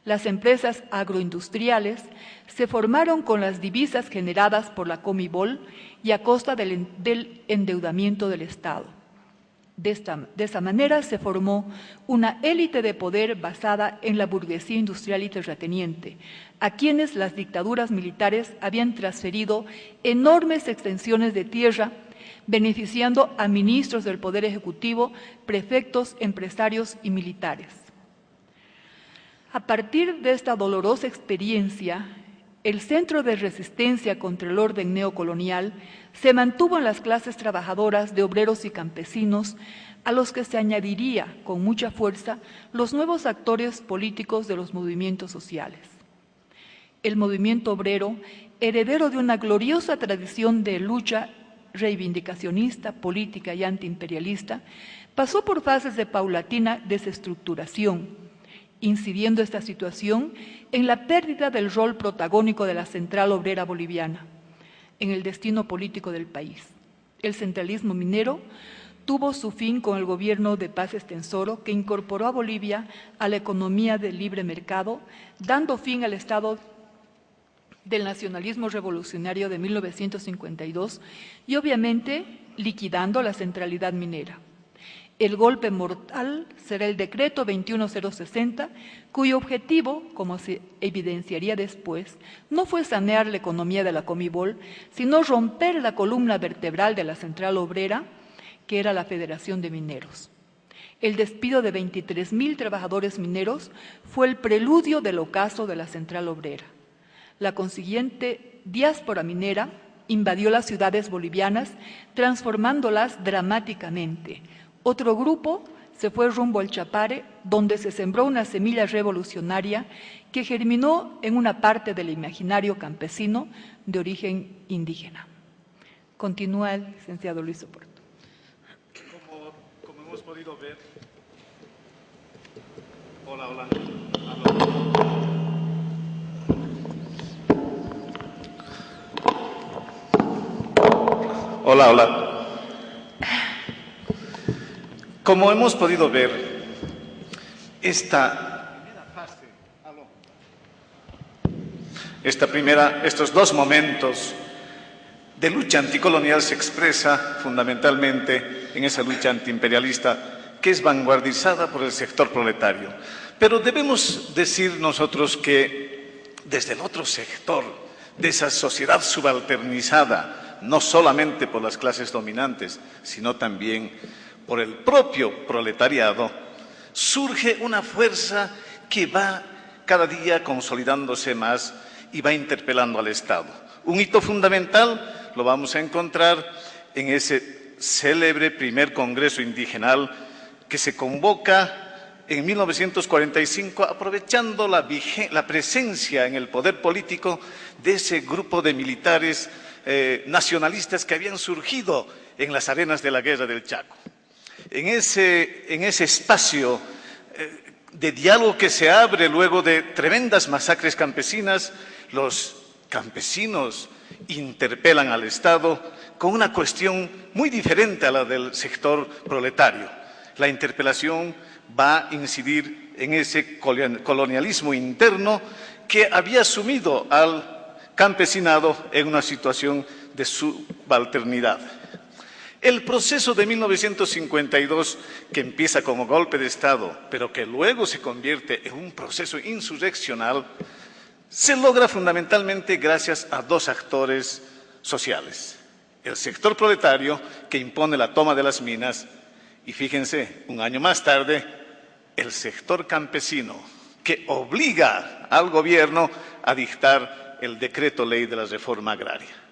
Las empresas agroindustriales se formaron con las divisas generadas por la Comibol y a costa del endeudamiento del Estado. De esa manera se formó una élite de poder basada en la burguesía industrial y terrateniente, a quienes las dictaduras militares habían transferido enormes extensiones de tierra, beneficiando a ministros del Poder Ejecutivo, prefectos, empresarios y militares. A partir de esta dolorosa experiencia, el centro de resistencia contra el orden neocolonial se mantuvo en las clases trabajadoras de obreros y campesinos, a los que se añadiría con mucha fuerza los nuevos actores políticos de los movimientos sociales. El movimiento obrero, heredero de una gloriosa tradición de lucha reivindicacionista, política y antiimperialista, pasó por fases de paulatina desestructuración, incidiendo esta situación en la pérdida del rol protagónico de la Central Obrera Boliviana en el destino político del país. El centralismo minero tuvo su fin con el gobierno de Paz Estenssoro, que incorporó a Bolivia a la economía del libre mercado, dando fin al estado del nacionalismo revolucionario de 1952 y obviamente liquidando la centralidad minera. El golpe mortal será el decreto 21060, cuyo objetivo, como se evidenciaría después, no fue sanear la economía de la Comibol, sino romper la columna vertebral de la Central Obrera, que era la Federación de Mineros. El despido de 23.000 trabajadores mineros fue el preludio del ocaso de la Central Obrera. La consiguiente diáspora minera invadió las ciudades bolivianas, transformándolas dramáticamente. Otro grupo se fue rumbo al Chapare, donde se sembró una semilla revolucionaria que germinó en una parte del imaginario campesino de origen indígena. Continúa el licenciado Luis Oporto. Como hemos podido ver... Hola. Hola. Como hemos podido ver, estos dos momentos de lucha anticolonial se expresa fundamentalmente en esa lucha antiimperialista que es vanguardizada por el sector proletario. Pero debemos decir nosotros que desde el otro sector de esa sociedad subalternizada, no solamente por las clases dominantes, sino también por el propio proletariado, surge una fuerza que va cada día consolidándose más y va interpelando al Estado. Un hito fundamental lo vamos a encontrar en ese célebre primer Congreso Indigenal que se convoca en 1945, aprovechando la presencia en el poder político de ese grupo de militares nacionalistas que habían surgido en las arenas de la Guerra del Chaco. En ese espacio de diálogo que se abre luego de tremendas masacres campesinas, los campesinos interpelan al Estado con una cuestión muy diferente a la del sector proletario. La interpelación va a incidir en ese colonialismo interno que había sumido al campesinado en una situación de subalternidad. El proceso de 1952, que empieza como golpe de Estado, pero que luego se convierte en un proceso insurreccional, se logra fundamentalmente gracias a dos actores sociales. El sector proletario, que impone la toma de las minas, y fíjense, un año más tarde, el sector campesino, que obliga al gobierno a dictar el decreto ley de la reforma agraria.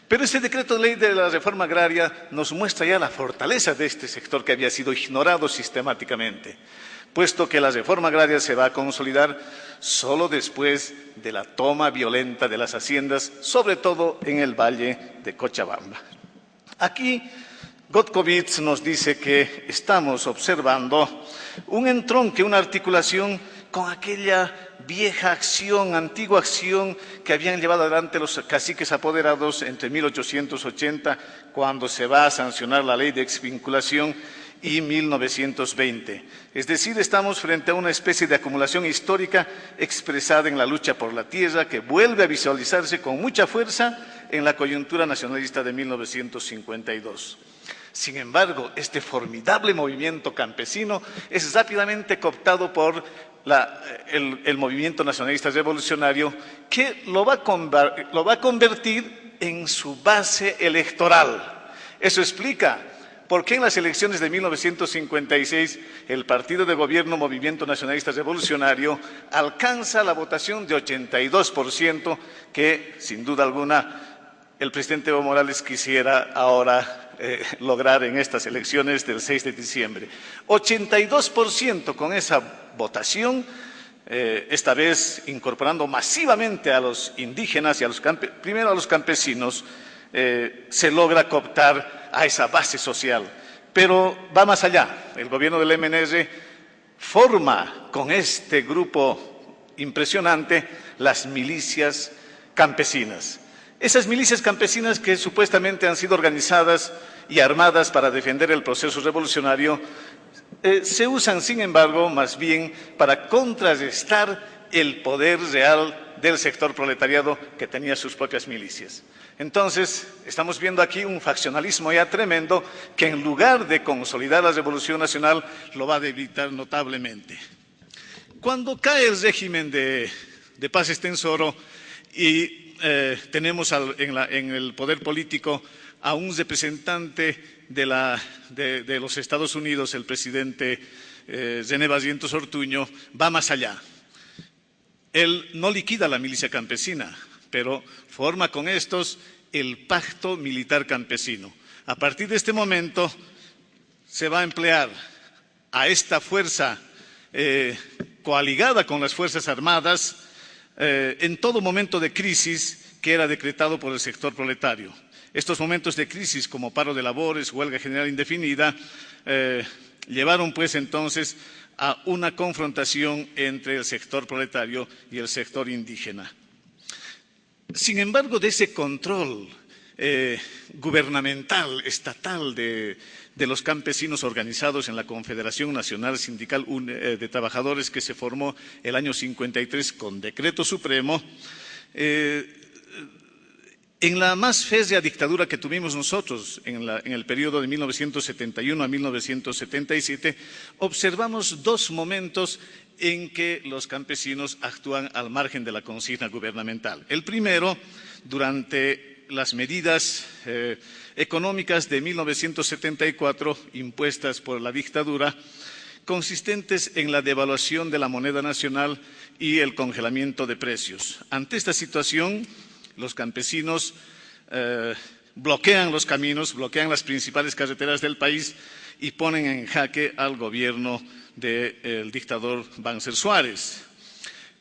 Pero ese decreto ley de la reforma agraria nos muestra ya la fortaleza de este sector que había sido ignorado sistemáticamente, puesto que la reforma agraria se va a consolidar solo después de la toma violenta de las haciendas, sobre todo en el valle de Cochabamba. Aquí Gotkovitz nos dice que estamos observando un entronque, una articulación con aquella vieja acción, antigua acción que habían llevado adelante los caciques apoderados entre 1880, cuando se va a sancionar la ley de exvinculación, y 1920. Es decir, estamos frente a una especie de acumulación histórica expresada en la lucha por la tierra que vuelve a visualizarse con mucha fuerza en la coyuntura nacionalista de 1952. Sin embargo, este formidable movimiento campesino es rápidamente cooptado por el movimiento nacionalista revolucionario, que lo va a convertir en su base electoral. Eso explica por qué en las elecciones de 1956 el partido de gobierno Movimiento Nacionalista Revolucionario alcanza la votación de 82%, que sin duda alguna el presidente Evo Morales quisiera ahora lograr en estas elecciones del 6 de diciembre. 82% con esa votación, esta vez incorporando masivamente a los indígenas y primero a los campesinos, se logra cooptar a esa base social. Pero va más allá. El gobierno del MNR forma con este grupo impresionante las milicias campesinas. Esas milicias campesinas que supuestamente han sido organizadas y armadas para defender el proceso revolucionario, se usan, sin embargo, más bien para contrarrestar el poder real del sector proletariado que tenía sus propias milicias. Entonces, estamos viendo aquí un faccionalismo ya tremendo que en lugar de consolidar la Revolución Nacional, lo va a debilitar notablemente. Cuando cae el régimen de Paz Estenssoro y tenemos en el poder político a un representante de los Estados Unidos, el presidente René Barrientos Ortuño, va más allá. Él no liquida la milicia campesina, pero forma con estos el pacto militar campesino. A partir de este momento se va a emplear a esta fuerza coaligada con las Fuerzas Armadas en todo momento de crisis que era decretado por el sector proletario. Estos momentos de crisis, como paro de labores, huelga general indefinida, llevaron pues entonces a una confrontación entre el sector proletario y el sector indígena. Sin embargo, de ese control gubernamental, estatal de los campesinos organizados en la Confederación Nacional Sindical de Trabajadores, que se formó el año 53 con decreto supremo, en la más férrea dictadura que tuvimos nosotros en el periodo de 1971 a 1977, observamos dos momentos en que los campesinos actúan al margen de la consigna gubernamental. El primero, durante las medidas económicas de 1974 impuestas por la dictadura, consistentes en la devaluación de la moneda nacional y el congelamiento de precios. Ante esta situación, los campesinos bloquean los caminos, bloquean las principales carreteras del país y ponen en jaque al gobierno del dictador Banzer Suárez.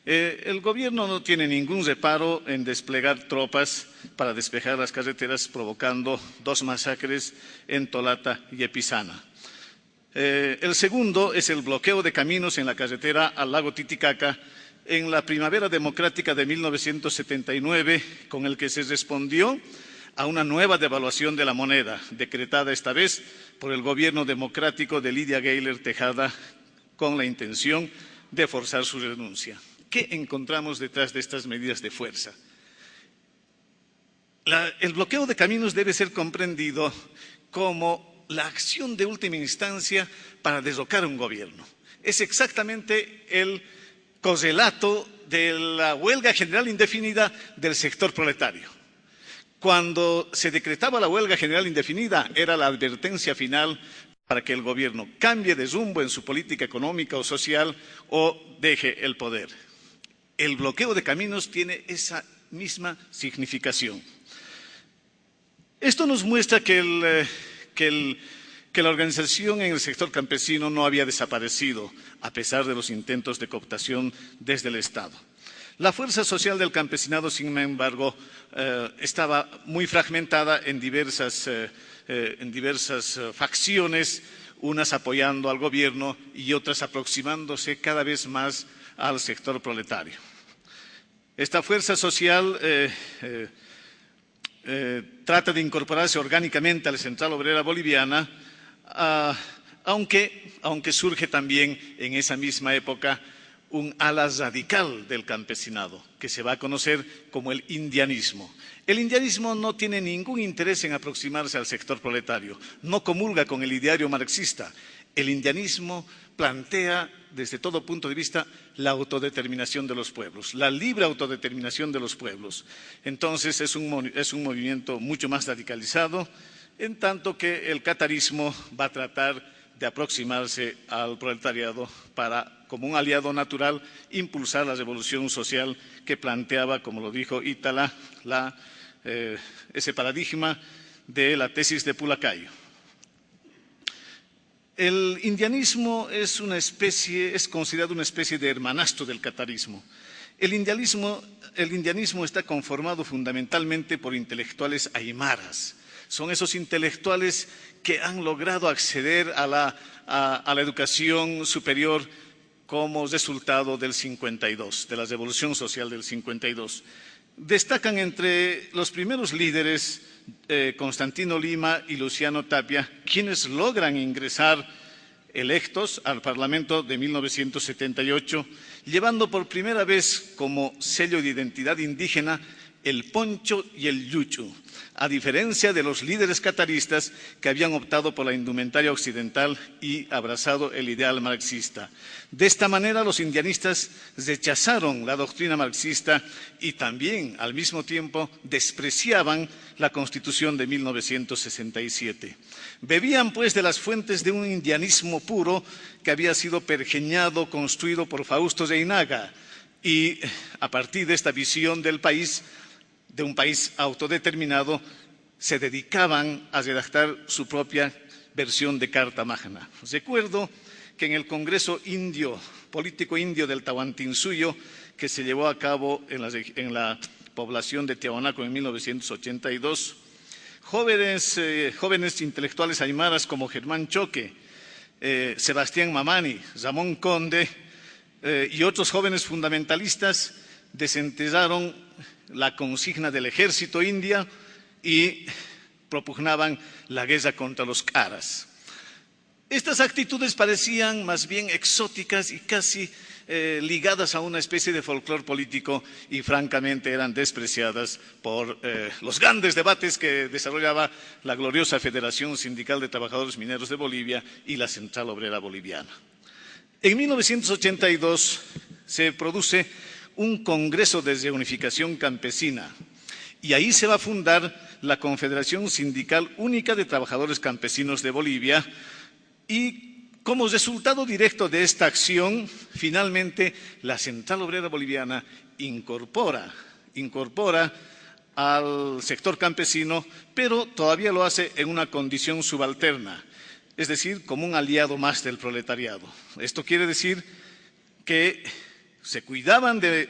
El gobierno no tiene ningún reparo en desplegar tropas para despejar las carreteras, provocando dos masacres en Tolata y Epizana. El segundo es el bloqueo de caminos en la carretera al lago Titicaca en la primavera democrática de 1979, con el que se respondió a una nueva devaluación de la moneda, decretada esta vez por el gobierno democrático de Lidia Gayler Tejada, con la intención de forzar su renuncia. ¿Qué encontramos detrás de estas medidas de fuerza? El bloqueo de caminos debe ser comprendido como la acción de última instancia para derrocar un gobierno. Es exactamente el correlato de la huelga general indefinida del sector proletario. Cuando se decretaba la huelga general indefinida, era la advertencia final para que el gobierno cambie de rumbo en su política económica o social o deje el poder. El bloqueo de caminos tiene esa misma significación. Esto nos muestra que la organización en el sector campesino no había desaparecido, a pesar de los intentos de cooptación desde el Estado. La fuerza social del campesinado, sin embargo, estaba muy fragmentada en diversas facciones, unas apoyando al gobierno y otras aproximándose cada vez más al sector proletario. Esta fuerza social trata de incorporarse orgánicamente a la Central Obrera Boliviana, aunque surge también en esa misma época un ala radical del campesinado, que se va a conocer como el indianismo. El indianismo no tiene ningún interés en aproximarse al sector proletario, no comulga con el ideario marxista. El indianismo plantea, desde todo punto de vista, la autodeterminación de los pueblos, la libre autodeterminación de los pueblos. Entonces es un movimiento mucho más radicalizado, en tanto que el catarismo va a tratar de aproximarse al proletariado para, como un aliado natural, impulsar la revolución social que planteaba, como lo dijo Ítala, ese paradigma de la tesis de Pulacayo. El indianismo es considerado una especie de hermanastro del catarismo. El indianismo está conformado fundamentalmente por intelectuales aymaras. Son esos intelectuales que han logrado acceder a la educación superior como resultado del 52, de la revolución social del 52. Destacan entre los primeros líderes Constantino Lima y Luciano Tapia, quienes logran ingresar electos al Parlamento de 1978, llevando por primera vez como sello de identidad indígena el poncho y el yuchu, a diferencia de los líderes cataristas que habían optado por la indumentaria occidental y abrazado el ideal marxista. De esta manera, los indianistas rechazaron la doctrina marxista y también, al mismo tiempo, despreciaban la Constitución de 1967. Bebían, pues, de las fuentes de un indianismo puro que había sido pergeñado, construido por Fausto Reinaga, y a partir de esta visión del país, de un país autodeterminado, se dedicaban a redactar su propia versión de Carta Magna. Recuerdo que en el Congreso político indio del Tahuantinsuyo, que se llevó a cabo en la población de Tiahuanaco en 1982, jóvenes intelectuales aymaras como Germán Choque, Sebastián Mamani, Ramón Conde y otros jóvenes fundamentalistas desenterraron la consigna del ejército india y propugnaban la guerra contra los caras. Estas actitudes parecían más bien exóticas y casi ligadas a una especie de folclore político y francamente eran despreciadas por los grandes debates que desarrollaba la gloriosa Federación Sindical de Trabajadores Mineros de Bolivia y la Central Obrera Boliviana. En 1982 se produce un congreso de reunificación campesina y ahí se va a fundar la Confederación Sindical Única de Trabajadores Campesinos de Bolivia y como resultado directo de esta acción, finalmente la Central Obrera Boliviana incorpora al sector campesino, pero todavía lo hace en una condición subalterna, es decir, como un aliado más del proletariado. Esto quiere decir que se cuidaban de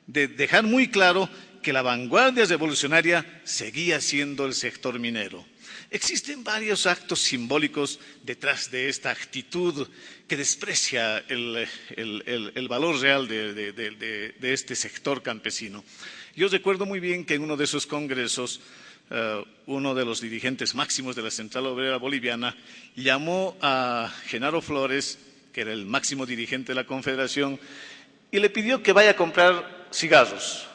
dejar muy claro que la vanguardia revolucionaria seguía siendo el sector minero. Existen varios actos simbólicos detrás de esta actitud que desprecia el valor real de este sector campesino. Yo recuerdo muy bien que en uno de esos congresos, uno de los dirigentes máximos de la Central Obrera Boliviana llamó a Genaro Flores, que era el máximo dirigente de la Confederación, y le pidió que vaya a comprar cigarros.